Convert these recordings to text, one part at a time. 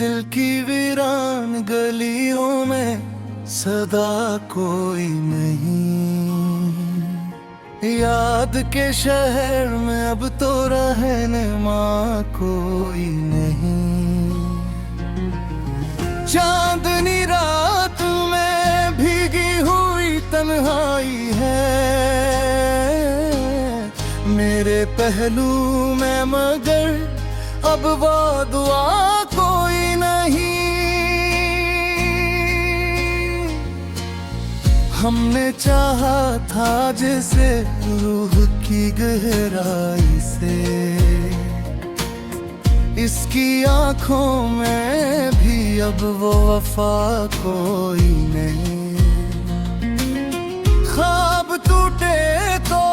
दिल की वीरान गलियों में सदा कोई नहीं। याद के शहर में अब तो रहने माँ कोई नहीं। चांदनी रात में भीगी हुई तन्हाई है मेरे पहलू में, मगर अब वो दुआ कोई नहीं। हमने चाहा था जैसे रूह की गहराई से, इसकी आंखों में भी अब वो वफा कोई नहीं। ख्वाब टूटे तो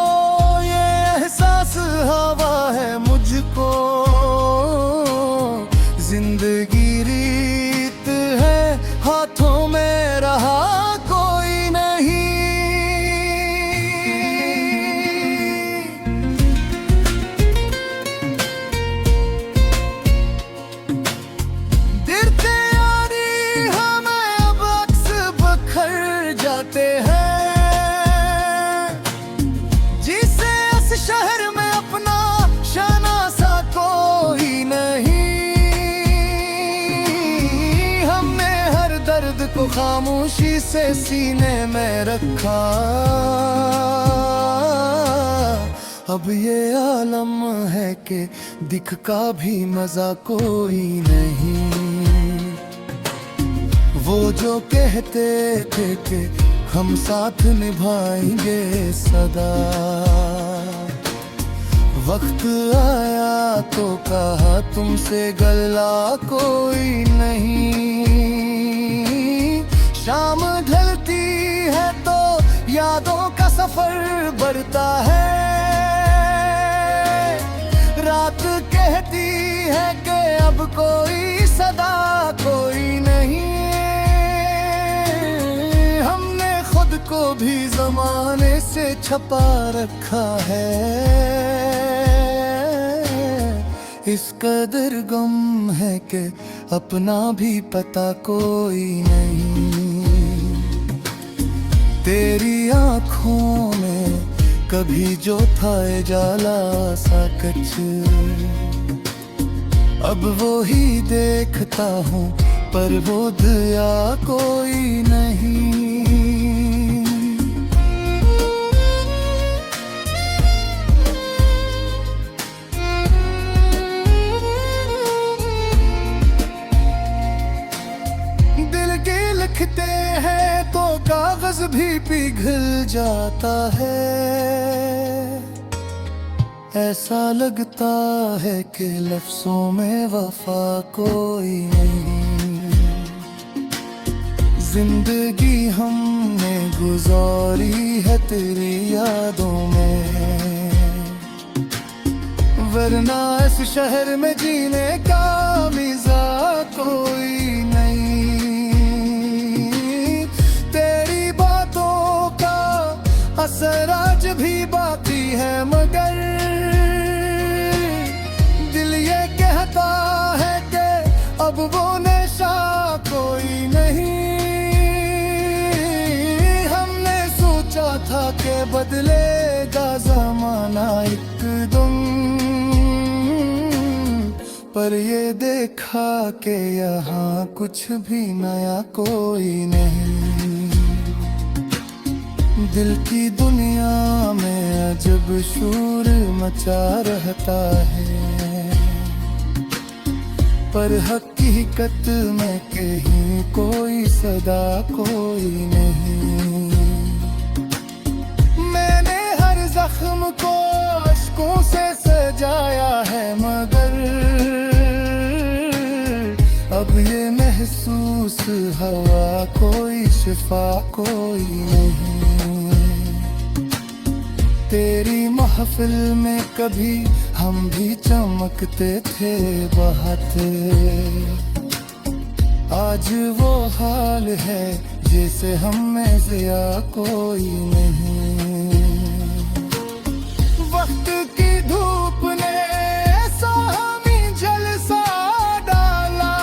ये एहसास हवा है मुझको, जिंदगी रीत है हाथों में रहा कोई नहीं। गिरते यारी हमें अब अक्स बखर जाते हैं, जिसे इस शहर में अपना शनासा कोई नहीं। दर्द को खामोशी से सीने में रखा, अब ये आलम है कि दिख का भी मजा कोई नहीं। वो जो कहते थे कि हम साथ निभाएंगे सदा, वक्त आया तो कहा तुमसे गला कोई नहीं। शाम ढलती है तो यादों का सफर बढ़ता है, रात कहती है कि अब कोई सदा कोई नहीं। हमने खुद को भी जमाने से छपा रखा है, इस कदर गम है कि अपना भी पता कोई नहीं। तेरी आँखों में कभी जो था जाला सा कच, अब वो ही देखता हूँ पर वो दया कोई नहीं। दिल के लिखते हैं तो कागज भी पिघल जाता है, ऐसा लगता है कि लफ्जों में वफा कोई नहीं। जिंदगी हमने गुजारी है तेरी यादों में, वरना इस शहर में जीने का मजा कोई नहीं। तेरी बातों का असर आज भी बाकी है, मगर दिल ये कहता है कि अब वो नशा कोई नहीं। हमने सोचा था कि बदलेगा जमाना एकदम, पर ये देखा कि यहाँ कुछ भी नया कोई नहीं। दिल की दुनिया में अजब शोर मचा रहता है, पर हकीकत में कहीं कोई सदा कोई नहीं। मैंने हर जख्म को अश्कों से सजाया है, मगर अब ये महसूस हवा कोई शिफा कोई नहीं। तेरी महफिल में कभी हम भी चमकते थे बहुत, आज वो हाल है जैसे हम में जिया कोई नहीं। वक्त की धूप ने ऐसा हमें झलसा डाला,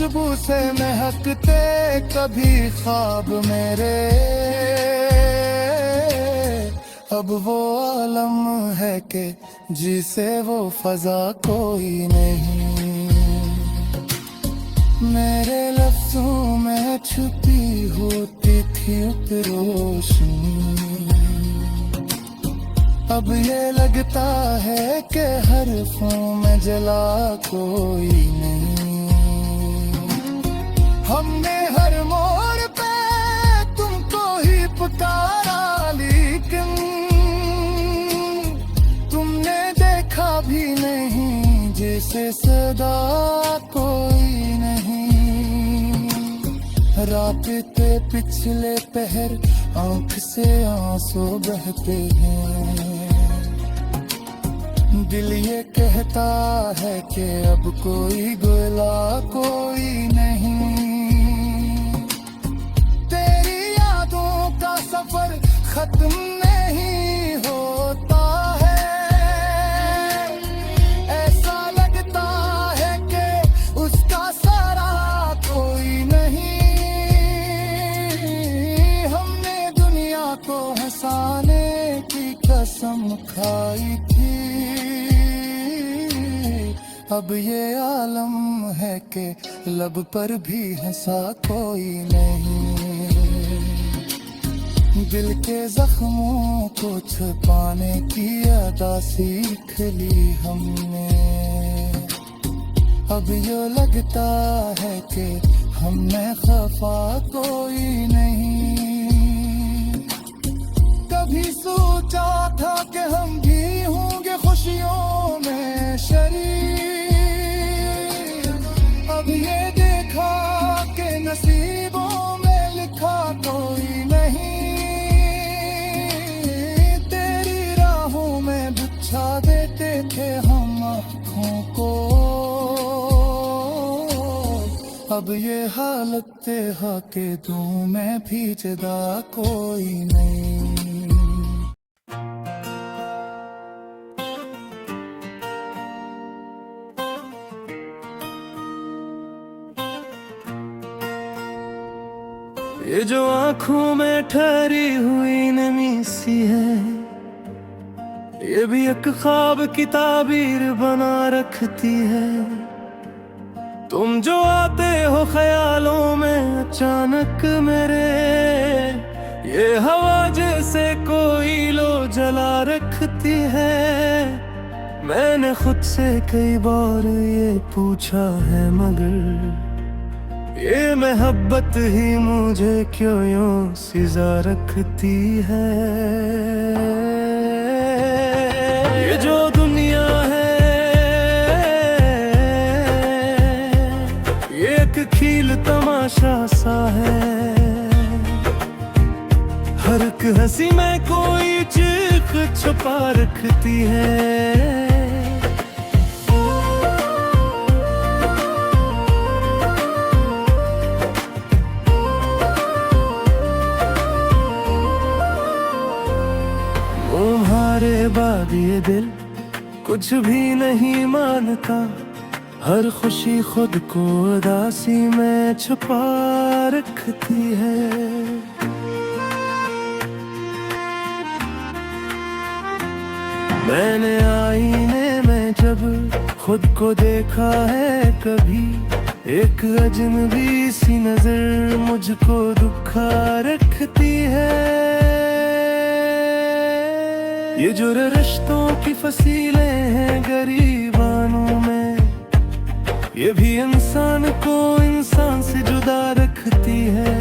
खुशबू से महकते कभी ख्वाब मेरे। अब वो आलम है कि जिसे वो फजा कोई नहीं। मेरे लफ्जों में छुपी होती थी रोशनी, अब ये लगता है कि हरफों में जला कोई नहीं। हमने हर मोड़ पे तुमको ही पुकारा, लेकिन तुमने देखा भी नहीं जैसे सदा कोई नहीं। रात पिछले पहर आंख से आंसू बहते हैं, दिल ये कहता है कि अब कोई गिला कोई नहीं। तेरी यादों का सफर खत्म नहीं होता है, ऐसा लगता है कि उसका सारा कोई नहीं। हमने दुनिया को हंसाने की कसम खाई थी, अब ये आलम है कि लब पर भी हंसा कोई नहीं। दिल के जख्मों को छुपाने की अदा सीख ली हमने, अब ये लगता है कि हमने खफा कोई नहीं। कभी सोचा था कि हम भी होंगे खुशियों में शरीक, अब ये देखा कि नसीबों में लिखा कोई नहीं। तेरी राहों में बिछा देते थे हम आँखों को, अब ये हालत है कि दूं में भी जुदा कोई नहीं। ये जो आंखों में ठहरी हुई नमी सी है, ये भी एक ख्वाब की ताबीर बना रखती है। तुम जो आते हो ख्यालों में अचानक मेरे, ये हवा जैसे कोई लो जला रखती है। मैंने खुद से कई बार ये पूछा है, मगर ये मोहब्बत ही मुझे क्यों यूं सिजा रखती है। ये जो दुनिया है ये एक खेल तमाशा सा है, हर एक हंसी में कोई चीख छुपा रखती है। तुम्हारे बाद ये दिल कुछ भी नहीं मानता, हर खुशी खुद को उदासी में छुपा रखती है। मैंने आईने में जब खुद को देखा है कभी, एक अजनबी सी नजर मुझको दुखा रखती है। ये जो रिश्तों की फसीलें हैं गरीबानों में, ये भी इंसान को इंसान से जुदा रखती है।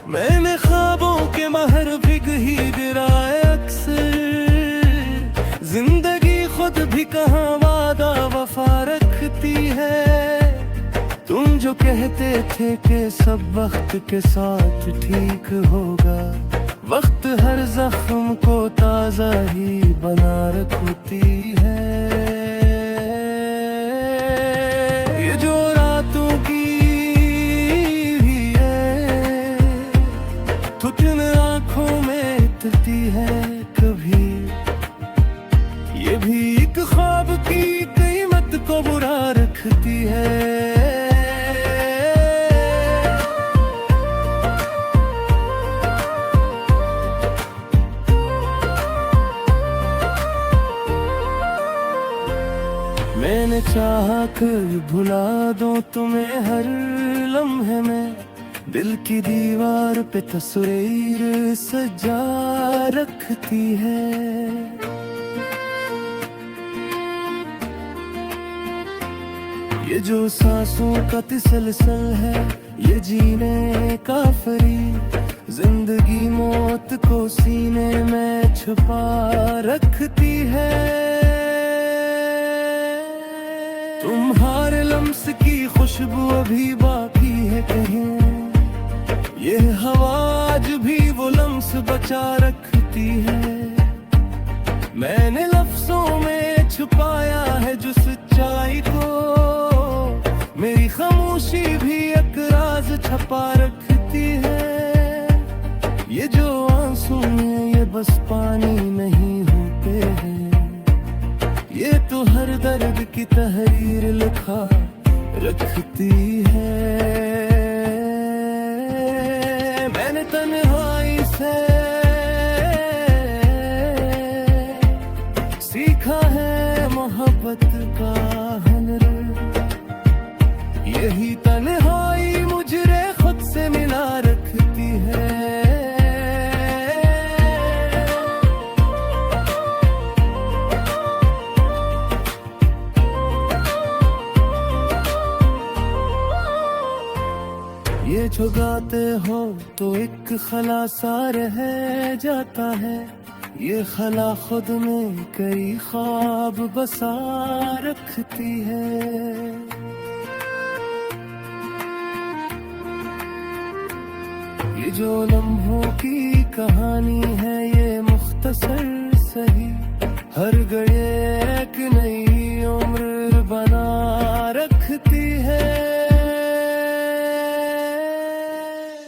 मैंने ख्वाबों के महर भिग ही गिराए अक्सर, जिंदगी खुद भी कहाँ वादा वफा रखती है। तुम जो कहते थे कि सब वक्त के साथ ठीक होगा, वक्त हर जख्म को ताजा ही बना रखती है। ये जो रातों की भी है तो किन आँखों में इतती है कभी, ये भी एक ख्वाब की कीमत को बुरा रखती है। मैंने चाहा कर भुला दूं तुम्हें हर लम्हे में, दिल की दीवार पे तस्वीर सजा रखती है। ये जो सांसों का तसलसल है, ये जीने का फरीब, जिंदगी मौत को सीने में छुपा रखती है। तुम्हारे लम्स की खुशबू अभी बाकी है कहीं, ये हवा आज भी वो लम्स बचा रखती है। मैंने लफ्जों में छुपाया है जो सच्चाई को, मेरी खामोशी भी एक राज छपा रखती है। ये जो आंसू हैं ये बस पानी नहीं होते हैं, ये तो हर दर्द की तहरीर लिखा रखती है। मैंने तन्हाई से सीखा है मोहब्बत का हुनर, यही तन्हाई मुझे खुद से मिला रखती है। ये जो गाते हो तो एक खलासा रह जाता है, ये खला खुद में कई ख्वाब बसा रखती है। ये जो लम्हों की कहानी है ये मुख्तसर सही, हर घड़ी एक नई उम्र बना रखती है।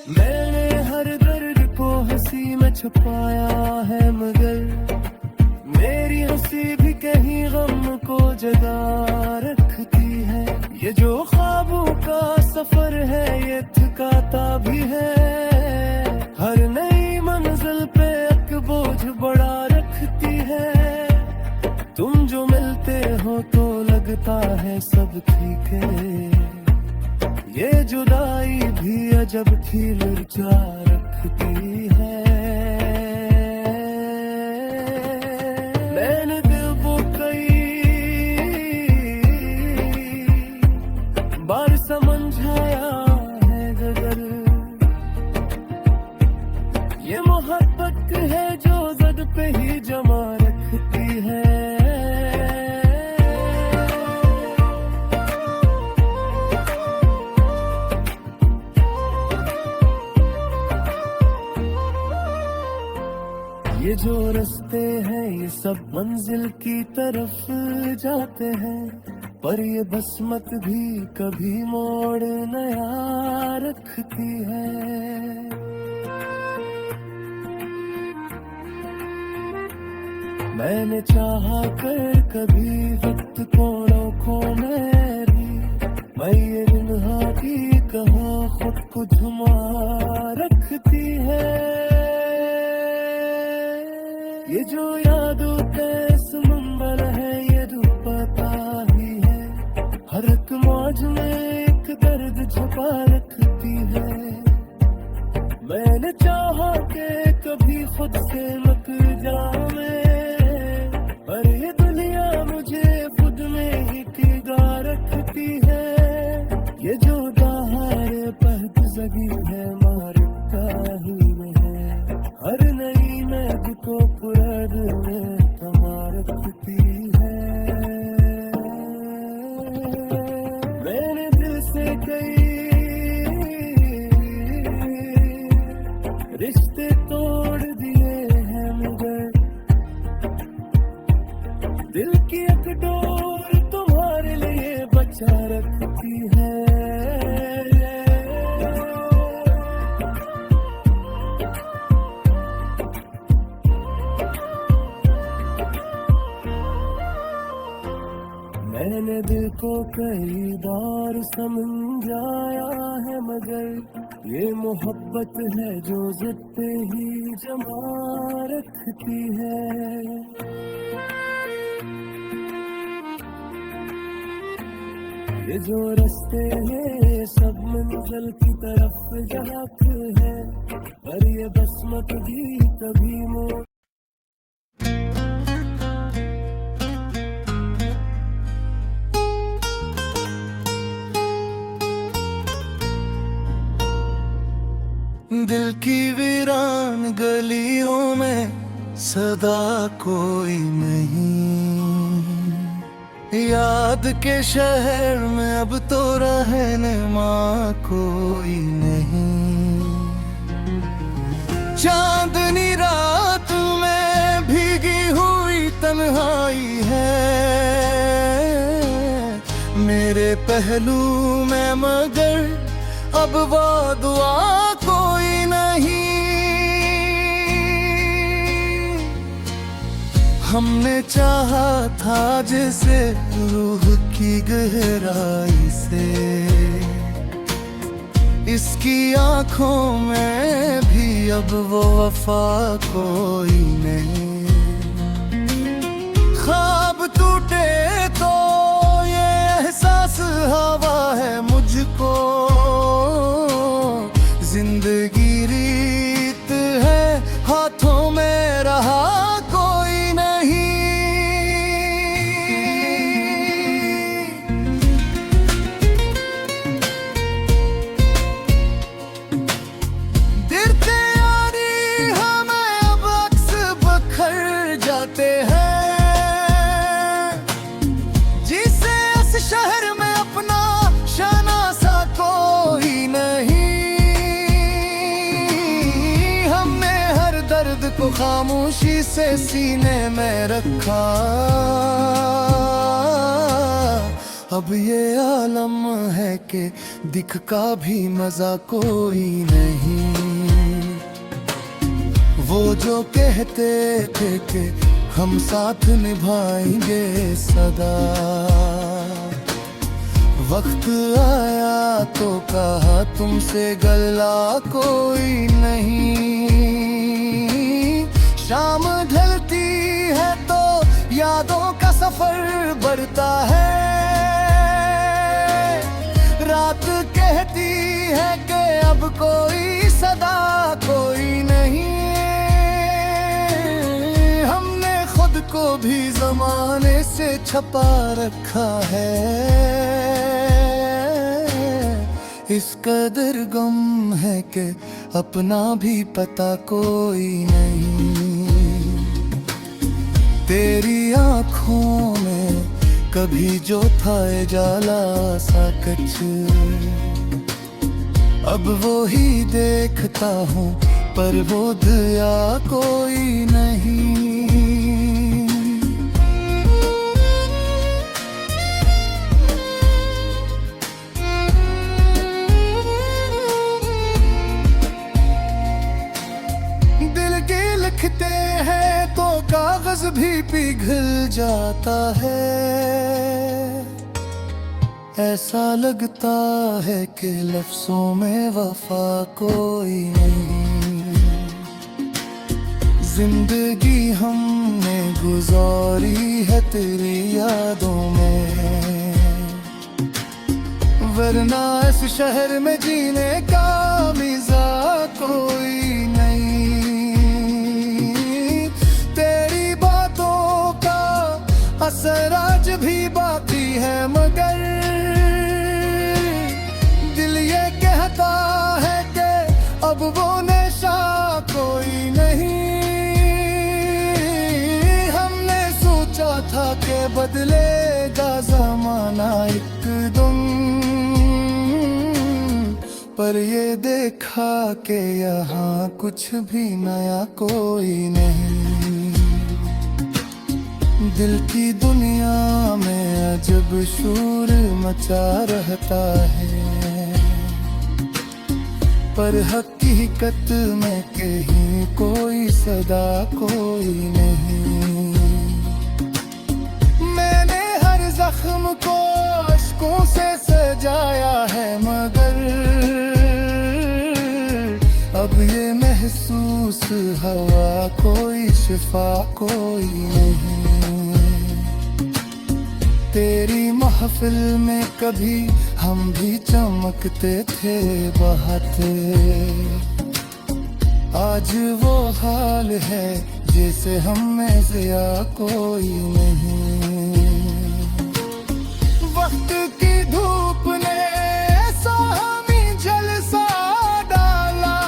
मैंने हर दर्द को हंसी में छुपाया है, मगर मेरी हंसी भी कहीं गम को जगा रखती है। ये जो ख्वाबों का सफर है ये थकाता भी है, हर नई मंजिल पे एक बोझ बढ़ा रखती है। तुम जो मिलते हो तो लगता है सब ठीक है, ये जुदाई भी अजब खिल जा रखती है। मैंने दिल को कई बार समझाया है गगर, ये मोहब्बत है जो जद पे ही जमा रखती है। ये जो रास्ते हैं ये सब मंजिल की तरफ जाते हैं, पर ये बसमत भी कभी मोड़ नया रखती है। मैंने चाहा कर कभी वक्त को रोकों में भी, मैं ये रिन्हा की कहा खुद को झुमा रखती है। ये जो यादों का समुंदर है ये डूबता ही है, हर एक मौज में एक दर्द छुपा रखती है। मैंने चाहा कि कभी खुद से मत जाऊं मैं, पर ये दुनिया मुझे खुद में ही टिका रखती है। ये जो दहाड़ पहत जगी है मारता ही में है, हर नई महक को पुरद में थमा रखती है। मैंने दिल से कई रिश्ते तोड़ दिए हैं, मगर दिल की एक डोर तुम्हारे लिए बचा रखती है। मैंने दिल को कई बार समझाया है, मगर ये मोहब्बत है जो जिद पे ही जमा रखती है। ये जो रास्ते हैं सब मंजिल की तरफ जाते हैं, पर ये बस मत भी कभी मोड़। दिल की वीरान गलियों में सदा कोई नहीं, याद के शहर में अब तो रहनुमा कोई नहीं। चांदनी रात में भीगी हुई तन्हाई है मेरे पहलू में, मगर अब वो दुआ कोई नहीं। हमने चाहा था जैसे रूह की गहराई से, इसकी आंखों में भी अब वो वफा कोई नहीं। ख्वाब टूटे तो ये एहसास हवा है मुझको, जिंदगी रीत है हाथों में रहा कोई नहीं। गिरते यारी हमें अब अक्स बखर जाते हैं, जिसे इस शहर में अपना शनासा कोई नहीं। दर्द को खामोशी से सीने में रखा, अब ये आलम है कि दिख का भी मजा कोई नहीं। वो जो कहते थे कि हम साथ निभाएंगे सदा, वक्त आया तो कहा तुमसे गला कोई नहीं। शाम ढलती है तो यादों का सफर बढ़ता है, रात कहती है कि अब कोई सदा कोई नहीं। हमने खुद को भी जमाने से छपा रखा है, इस कदर गम है कि अपना भी पता कोई नहीं। तेरी आँखों में कभी जो था जाला सा कच, अब वो ही देखता हूँ पर वो दया कोई नहीं। दिल के लिखते हैं तो कागज भी पिघल जाता है, ऐसा लगता है कि लफ्जों में वफा कोई नहीं। जिंदगी हमने गुजारी है तेरी यादों में, वरना इस शहर में जीने का मजा कोई नहीं। तेरी बातों का असर आज भी बाकी है, मगर दिल ये कहता है कि अब वो नशा कोई नहीं। हमने सोचा था कि बदलेगा जमाना एकदम, पर ये देखा कि यहाँ कुछ भी नया कोई नहीं। दिल की दुनिया में अजब शोर मचा रहता है, पर हकीकत में कहीं कोई सदा कोई नहीं। मैंने हर जख्म को अश्कों से सजाया है, मगर अब ये महसूस हवा कोई शिफा कोई नहीं। तेरी महफिल में कभी हम भी चमकते थे बहाते, आज वो हाल है जैसे हम में से या कोई नहीं। वक्त की धूप ने साहमी झलसा डाला,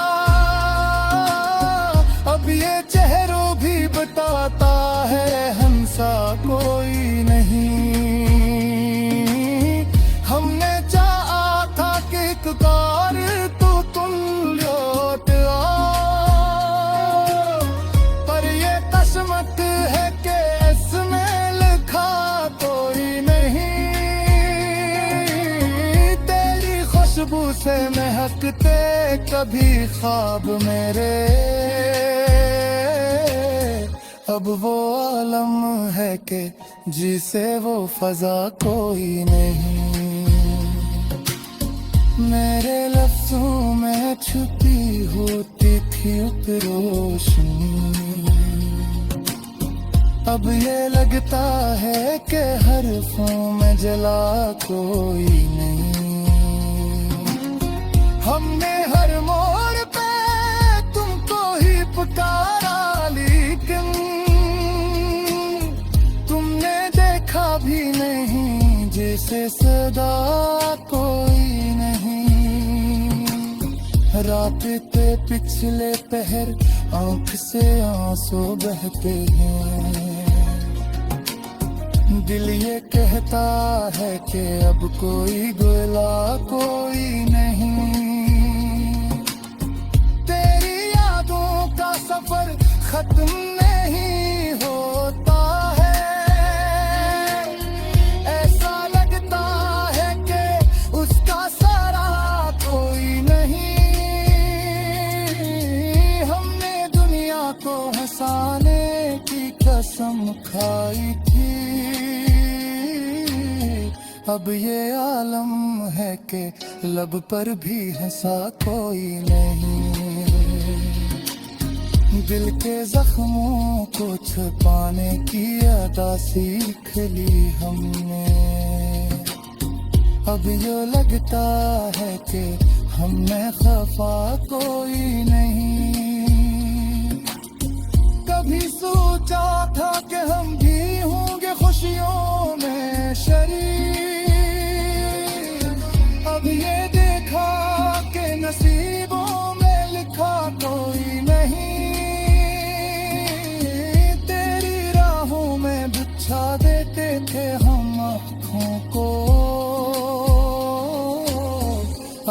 अब ये चेहरों भी बताता है हंसा कोई नहीं। हमने चाहा था कि एक बार तो तुम लौट आओ, पर ये किस्मत है कि इसमें लिखा कोई नहीं। तेरी खुशबू से महकते कभी ख्वाब मेरे, अब वो आलम है कि जिसे वो फजा कोई नहीं। मेरे लफ्जों में छुपी होती थी एक रोशनी, अब ये लगता है कि हरफों में जला कोई नहीं। हमने हर मोड़ पे तुमको ही पुकारा, लेकिन तुमने देखा भी नहीं जैसे सदा कोई नहीं। रात पे पिछले पहर आंख से आंसू बहते हैं, दिल ये कहता है कि अब कोई गिला कोई नहीं। तेरी यादों का सफर खत्म नहीं होता है, ऐसा लगता है कि उसका सारा कोई नहीं। हमने दुनिया को हंसाने की कसम खाई थी, अब ये आलम है कि लब पर भी हंसा कोई नहीं। दिल के जख्मों को छुपाने की अदा सीख ली हमने, अब ये लगता है कि हम में खफा कोई नहीं। कभी सोचा था कि हम भी होंगे खुशियों में शरीक, अब ये देखा कि नसीबों में लिखा कोई नहीं। तेरी राहों में बिछा देते थे हम आँखों को,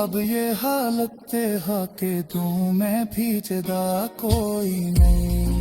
अब ये हालत है कि दूं मैं भी जुदा कोई नहीं।